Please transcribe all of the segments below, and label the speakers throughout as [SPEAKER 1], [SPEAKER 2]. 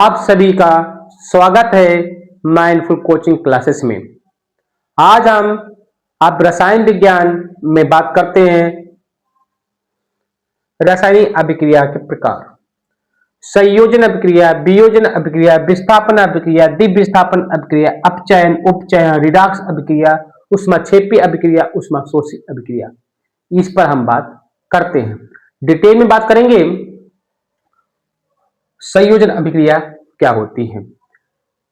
[SPEAKER 1] आप सभी का स्वागत है माइंडफुल कोचिंग क्लासेस में। आज हम आप रसायन विज्ञान में बात करते हैं रासायनिक अभिक्रिया के प्रकार। संयोजन अभिक्रिया, वियोजन अभिक्रिया, विस्थापन अभिक्रिया, द्विविस्थापन अभिक्रिया, अपचयन, उपचयन, रिडॉक्स अभिक्रिया, ऊष्माक्षेपी अभिक्रिया, ऊष्माशोषी अभिक्रिया, इस पर हम बात करते हैं। डिटेल में बात करेंगे संयोजन अभिक्रिया क्या होती है,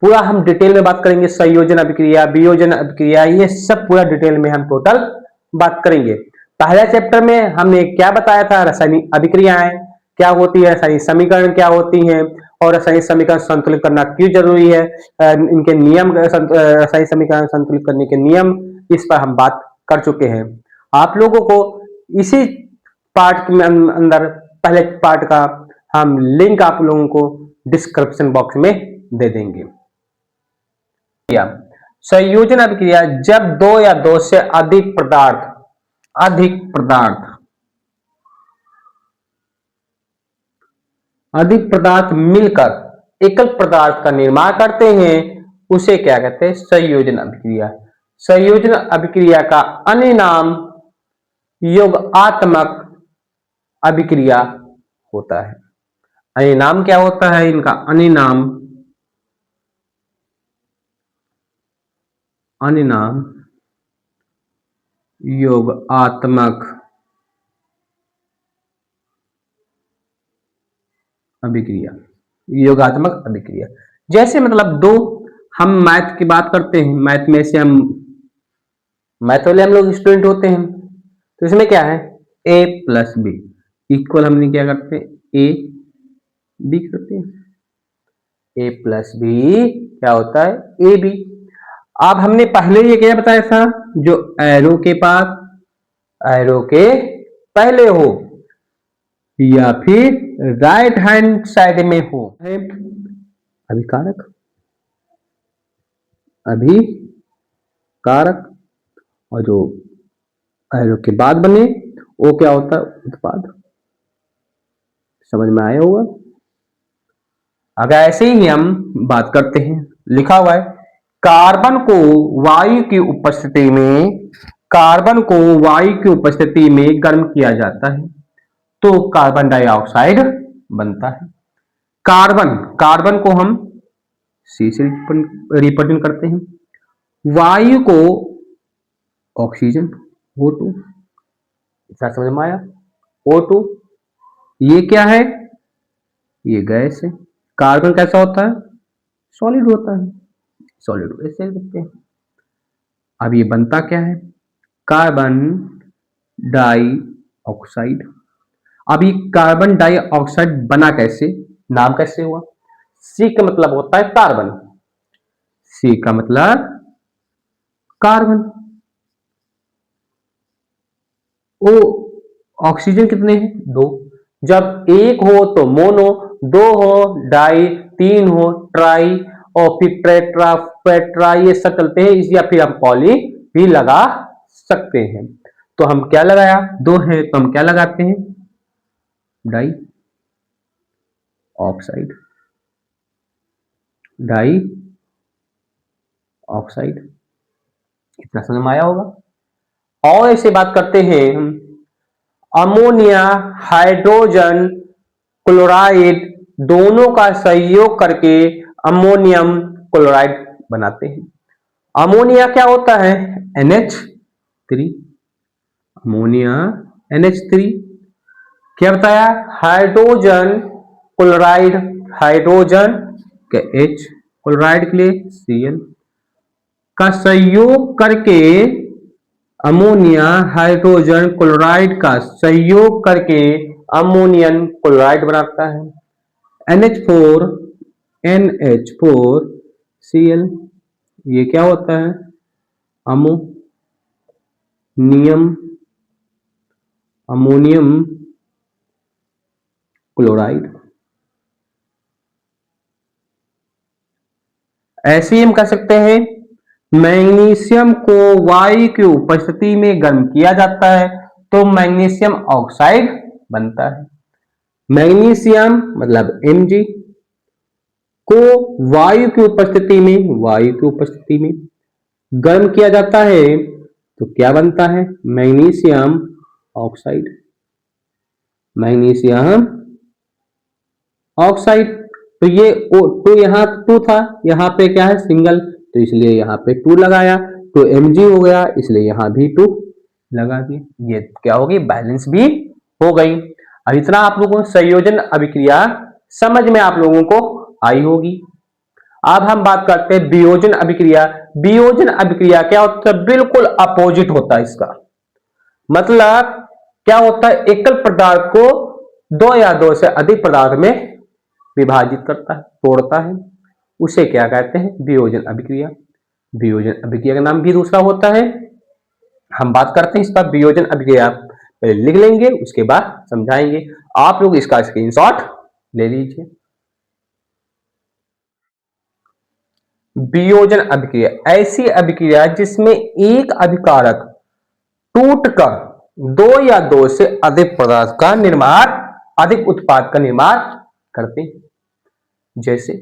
[SPEAKER 1] पूरा हम डिटेल में बात करेंगे। संयोजन अभिक्रिया, वियोजन अभिक्रिया, ये सब पूरा डिटेल में हम टोटल बात करेंगे। पहले चैप्टर में हमने क्या बताया था, रासायनिक अभिक्रियाएं क्या होती है, रासायनिक समीकरण क्या होती हैं और रासायनिक समीकरण संतुलित करना क्यों जरूरी है, इनके नियम, रासायनिक समीकरण संतुलित करने के नियम, इस पर हम बात कर चुके हैं। आप लोगों को इसी पार्ट के अंदर पहले पार्ट का हम लिंक आप लोगों को डिस्क्रिप्शन बॉक्स में दे देंगे। संयोजन अभिक्रिया जब दो या दो से अधिक पदार्थ मिलकर एकल पदार्थ का निर्माण करते हैं, उसे क्या कहते हैं, संयोजन अभिक्रिया। संयोजन अभिक्रिया का अन्य नाम योगात्मक अभिक्रिया होता है। अन्य नाम क्या होता है इनका, अन्य नाम योगात्मक अभिक्रिया। योगात्मक अभिक्रिया जैसे मतलब दो, हम मैथ की बात करते हैं, मैथ में से हम मैथ वाले हम लोग स्टूडेंट होते हैं, तो इसमें क्या है, a प्लस बी इक्वल, हमने क्या करते हैं, a b करते हैं। a प्लस बी क्या होता है, ए बी। अब हमने पहले ये क्या बताया था, जो एरो के पहले हो या फिर राइट हैंड साइड में हो, अभिकारक, और जो एरो के बाद बने वो क्या होता है, उत्पाद। समझ में आया होगा। अगर ऐसे ही हम बात करते हैं, लिखा हुआ है कार्बन को वायु की उपस्थिति में गर्म किया जाता है तो कार्बन डाइऑक्साइड बनता है। कार्बन को हम C से रिप्रेजेंट करते हैं, वायु को ऑक्सीजन O2, इतना समझ में आया। O2 ये क्या है, ये गैस है। कार्बन कैसा होता है, सॉलिड होता है, सॉलिड ऐसे लिखते हैं। अब ये बनता क्या है, कार्बन डाइऑक्साइड। अब ये कार्बन डाइऑक्साइड बना कैसे, नाम कैसे हुआ, C का मतलब होता है कार्बन, C का मतलब कार्बन। ओ ऑक्सीजन कितने हैं, दो। जब एक हो तो मोनो, दो हो डाई, तीन हो ट्राई, और फिर पेट्रा ये सब चलते हैं, या फिर हम पॉली भी लगा सकते हैं। तो हम क्या लगाया, दो है तो हम क्या लगाते हैं, डाई ऑक्साइड, इतना समझ में आया होगा। और ऐसे बात करते हैं, अमोनिया हाइड्रोजन क्लोराइड दोनों का सहयोग करके अमोनियम क्लोराइड बनाते हैं। अमोनिया क्या होता है, NH3, अमोनिया NH3। क्या बताया, हाइड्रोजन क्लोराइड, हाइड्रोजन के H, क्लोराइड के लिए Cl का सहयोग करके, अमोनिया हाइड्रोजन क्लोराइड का सहयोग करके अमोनियम क्लोराइड बनाता है। NH4 Cl, ये क्या होता है, अमोनियम क्लोराइड। ऐसे ही हम कह सकते हैं, मैग्नीशियम को वायु की उपस्थिति में गर्म किया जाता है तो मैग्नीशियम ऑक्साइड बनता है। मैग्नीशियम मतलब Mg, को वायु की उपस्थिति में गर्म किया जाता है तो क्या बनता है? Magnesium oxide. Magnesium oxide. तो ये O2 यहाँ 2 था, यहाँ पे क्या है? सिंगल, तो इसलिए यहाँ पे 2 लगाया, तो Mg हो गया, इसलिए यहाँ भी 2 लगा दिए। ये क्या होगी? बैलेंस भी हो गई। अब इतना आप लोगों को संयोजन अभिक्रिया समझ में आप लोगों को आई होगी। अब हम बात करते हैं वियोजन अभिक्रिया। वियोजन अभिक्रिया क्या होता है? बिल्कुल अपोजिट होता है इसका। मतलब क्या होता है? एकल पदार्थ को दो या दो से अधिक पदार्थ में विभाजित करता है, तोड़ता है, उसे क्या कहते हैं? वियोजन अभिक्रिया। वियोजन अभिक्रिया का नाम भी दूसरा होता है। हम बात करते हैं इसका वियोजन अभिक्रिया, पहले लिख लेंगे, उसके बाद समझाएंगे। आप लोग इसका स्क्रीनशॉट ले लीजिए। वियोजन अभिक्रिया ऐसी अभिक्रिया जिसमें एक अभिकारक टूटकर दो या दो से अधिक पदार्थ का निर्माण, अधिक उत्पाद का निर्माण करते हैं। जैसे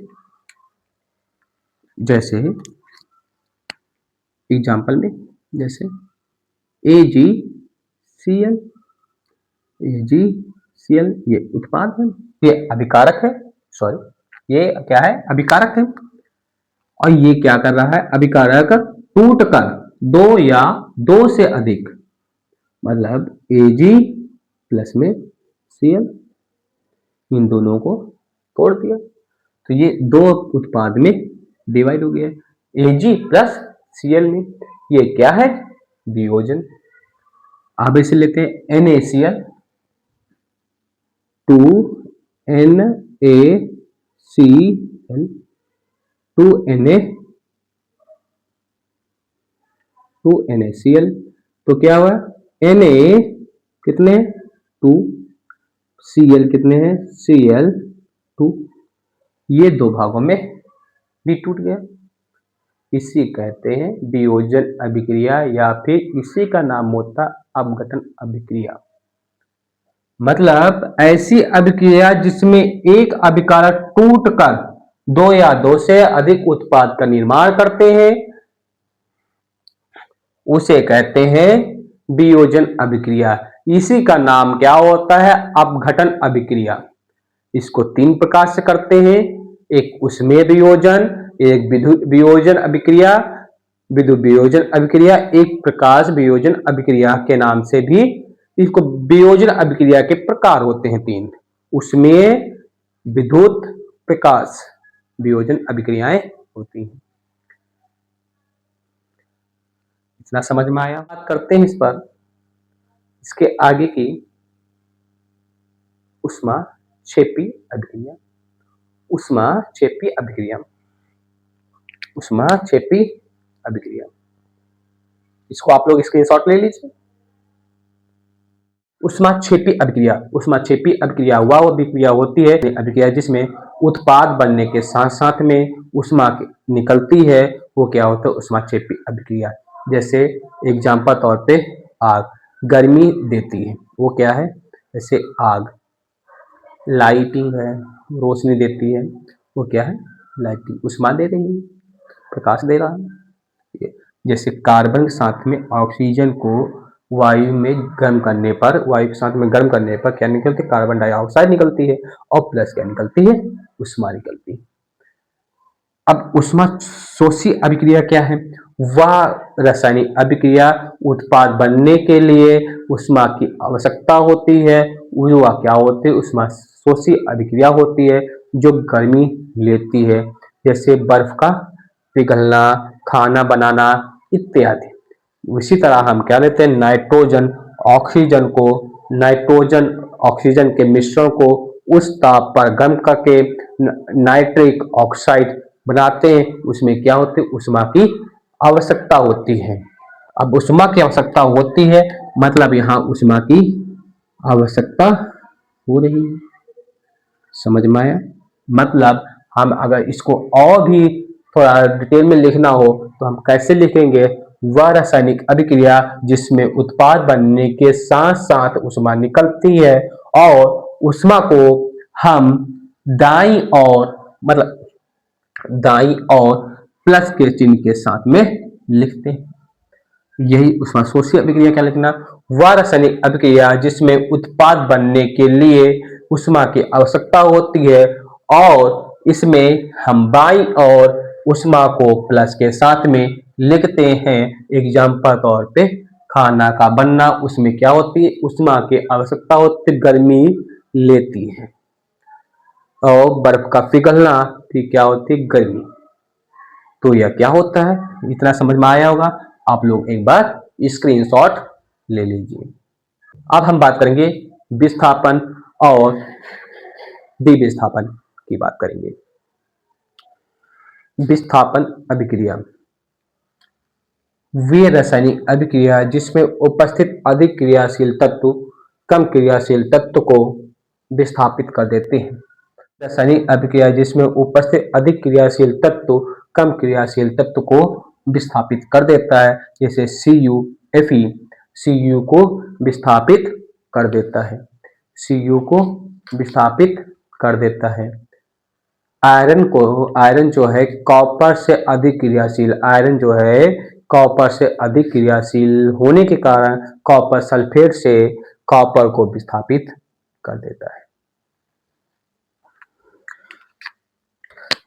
[SPEAKER 1] एग्जाम्पल में, जैसे AgCl, ये उत्पाद है, ये अभिकारक है, सॉरी ये क्या है? अभिकारक है। और ये क्या कर रहा है? अभिकारक टूटकर दो या दो से अधिक, मतलब Ag प्लस में Cl, इन दोनों को तोड़ दिया, तो ये दो उत्पाद में डिवाइड हो गया, Ag प्लस Cl में। ये क्या है? वियोजन। अब इसे लेते हैं NaCl, 2NaCl, 2NaCl, तो क्या हुआ? Na कितने हैं? 2, Cl कितने हैं? Cl 2, ये दो भागों में भी टूट गया। इसी कहते हैं वियोजन अभिक्रिया, या फिर इसी का नाम होता अपघटन अभिक्रिया। मतलब ऐसी अभिक्रिया जिसमें एक अभिकारक टूटकर दो या दो से अधिक उत्पाद का निर्माण करते हैं, उसे कहते हैं वियोजन अभिक्रिया। इसी का नाम क्या होता है? अपघटन अभिक्रिया। इसको तीन प्रकार से करते हैं, एक उष्मीय वियोजन, एक विद्युत वियोजन अभिक्रिया, विद्युत वियोजन अभिक्रिया, एक प्रकाश वियोजन अभिक्रिया के नाम से भी इसको वियोजन अभिक्रिया के प्रकार होते हैं तीन, उष्मीय, विद्युत, प्रकाश वियोजन अभिक्रियाएं होती हैं। इतना समझ में आया? बात करते हैं इस पर, इसके आगे की ऊष्माक्षेपी अभिक्रिया। ऊष्माक्षेपी अभिक्रिया, ऊष्माक्षेपी अभिक्रिया, इसको आप लोग स्क्रीनशॉट ले लीजिए। ऊष्माक्षेपी अभिक्रिया, ऊष्माक्षेपी अभिक्रिया वह अभिक्रिया होती है, अभिक्रिया जिसमें उत्पाद बनने के साथ साथ में ऊष्मा निकलती है, वो क्या होता है? ऊष्माक्षेपी अभिक्रिया। जैसे एग्जाम्पल तौर पे आग गर्मी देती है, वो क्या है? जैसे आग, लाइटिंग है, रोशनी देती है, वो क्या है? लाइटिंग, ऊष्मा दे रही है, प्रकाश दे रहा है। जैसे कार्बन के साथ में ऑक्सीजन को वायु में गर्म करने पर, वायु के साथ में गर्म करने पर क्या निकलती है? कार्बन डाइऑक्साइड निकलती है, और प्लस क्या निकलती है? ऊष्मा निकलती है। अब ऊष्मा शोषी अभिक्रिया क्या है? वह रासायनिक अभिक्रिया उत्पाद बनने के लिए ऊष्मा की आवश्यकता होती है, वह क्या होती है? ऊष्मा शोषी अभिक्रिया होती है, जो गर्मी लेती है, जैसे बर्फ का पिघलना, खाना बनाना इत्यादि। उसी तरह हम क्या लेते हैं? नाइट्रोजन ऑक्सीजन को, नाइट्रोजन ऑक्सीजन के मिश्रण को उस ताप पर गर्म करके नाइट्रिक ऑक्साइड बनाते हैं, उसमें क्या होती है? ऊष्मा की आवश्यकता होती है। अब ऊष्मा की आवश्यकता होती है, मतलब यहाँ ऊष्मा की आवश्यकता हो रही है। समझ में आया? मतलब हम अगर इसको और भी थोड़ा डिटेल में लिखना हो तो हम कैसे लिखेंगे? वह रासायनिक अभिक्रिया जिसमें उत्पाद बनने के साथ साथ ऊष्मा निकलती है, और ऊष्मा को हम दाईं ओर, मतलब दाईं और प्लस के चिन्ह के साथ में लिखते हैं। यही उष्माशोषी अभिक्रिया क्या लिखना, वह रासायनिक अभिक्रिया जिसमें उत्पाद बनने के लिए उष्मा की आवश्यकता होती है और इसमें हम बाईं और उष्मा को प्लस के साथ में लिखते हैं। एग्जाम्पल तौर पे खाना का बनना, उसमें क्या होती है, उष्मा की आवश्यकता होती है, गर्मी लेती है। और बर्फ का पिघलना फिर क्या होती है, गर्मी। तो यह क्या होता है, इतना समझ में आया होगा। आप लोग एक बार स्क्रीनशॉट ले लीजिए। अब हम बात करेंगे विस्थापन और विस्थापन की बात करेंगे। विस्थापन अभिक्रिया वे रासायनिक अभिक्रिया जिसमें उपस्थित अधिक क्रियाशील तत्व कम क्रियाशील तत्व को विस्थापित कर देते हैं। रासायनिक अभिक्रिया जिसमें उपस्थित अधिक क्रियाशील तत्व कम क्रियाशील तत्व को विस्थापित कर देता है, जैसे Cu Fe Cu को विस्थापित कर देता है, Cu को विस्थापित कर देता है। आयरन जो है कॉपर से अधिक क्रियाशील, आयरन जो है कॉपर से अधिक क्रियाशील होने के कारण कॉपर सल्फेट से कॉपर को विस्थापित कर देता है।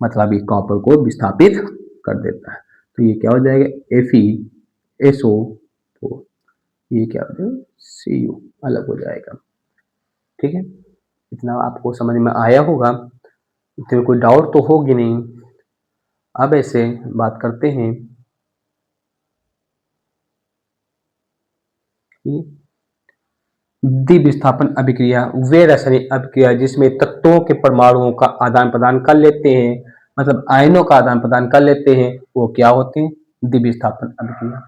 [SPEAKER 1] मतलब ये कॉपर को विस्थापित कर देता है। तो ये क्या हो जाएगा, FeSO4, ये क्या हो जाएगा, Cu अलग हो जाएगा। ठीक है, इतना आपको समझ में आया होगा, इसमें कोई डाउट तो होगी नहीं। अब ऐसे बात करते हैं द्विविस्थापन अभिक्रिया वे रासायनिक अभिक्रिया जिसमें तत्वों के परमाणुओं का आदान प्रदान कर लेते हैं, मतलब आयनों का आदान प्रदान कर लेते हैं, वो क्या होते हैं, द्विविस्थापन अभिक्रिया।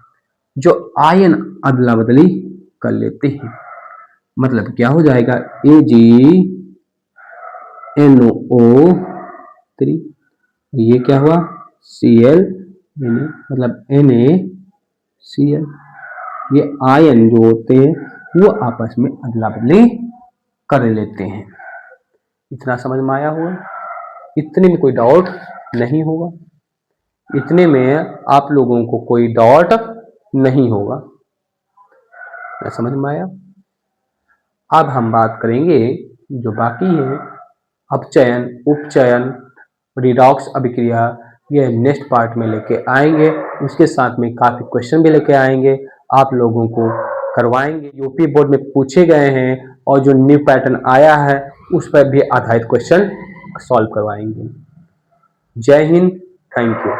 [SPEAKER 1] जो आयन अदला बदली कर लेते हैं, मतलब क्या हो जाएगा, AgNO3, ये क्या हुआ, Cl, मतलब NaCl। ये आयन जो होते हैं वो आपस में अदला बदली कर लेते हैं। इतना समझ में आया होगा, इतने में कोई डाउट नहीं होगा, इतने में आप लोगों को कोई डाउट नहीं होगा, समझ में आया। अब हम बात करेंगे जो बाकी है, अपचयन, उपचयन, रिडॉक्स अभिक्रिया, ये नेक्स्ट पार्ट में लेके आएंगे। उसके साथ में काफी क्वेश्चन भी लेके आएंगे, आप लोगों को करवाएंगे, यूपी बोर्ड में पूछे गए हैं और जो न्यू पैटर्न आया है उस पर भी आधारित क्वेश्चन सॉल्व करवाएंगे। जय हिंद, थैंक यू।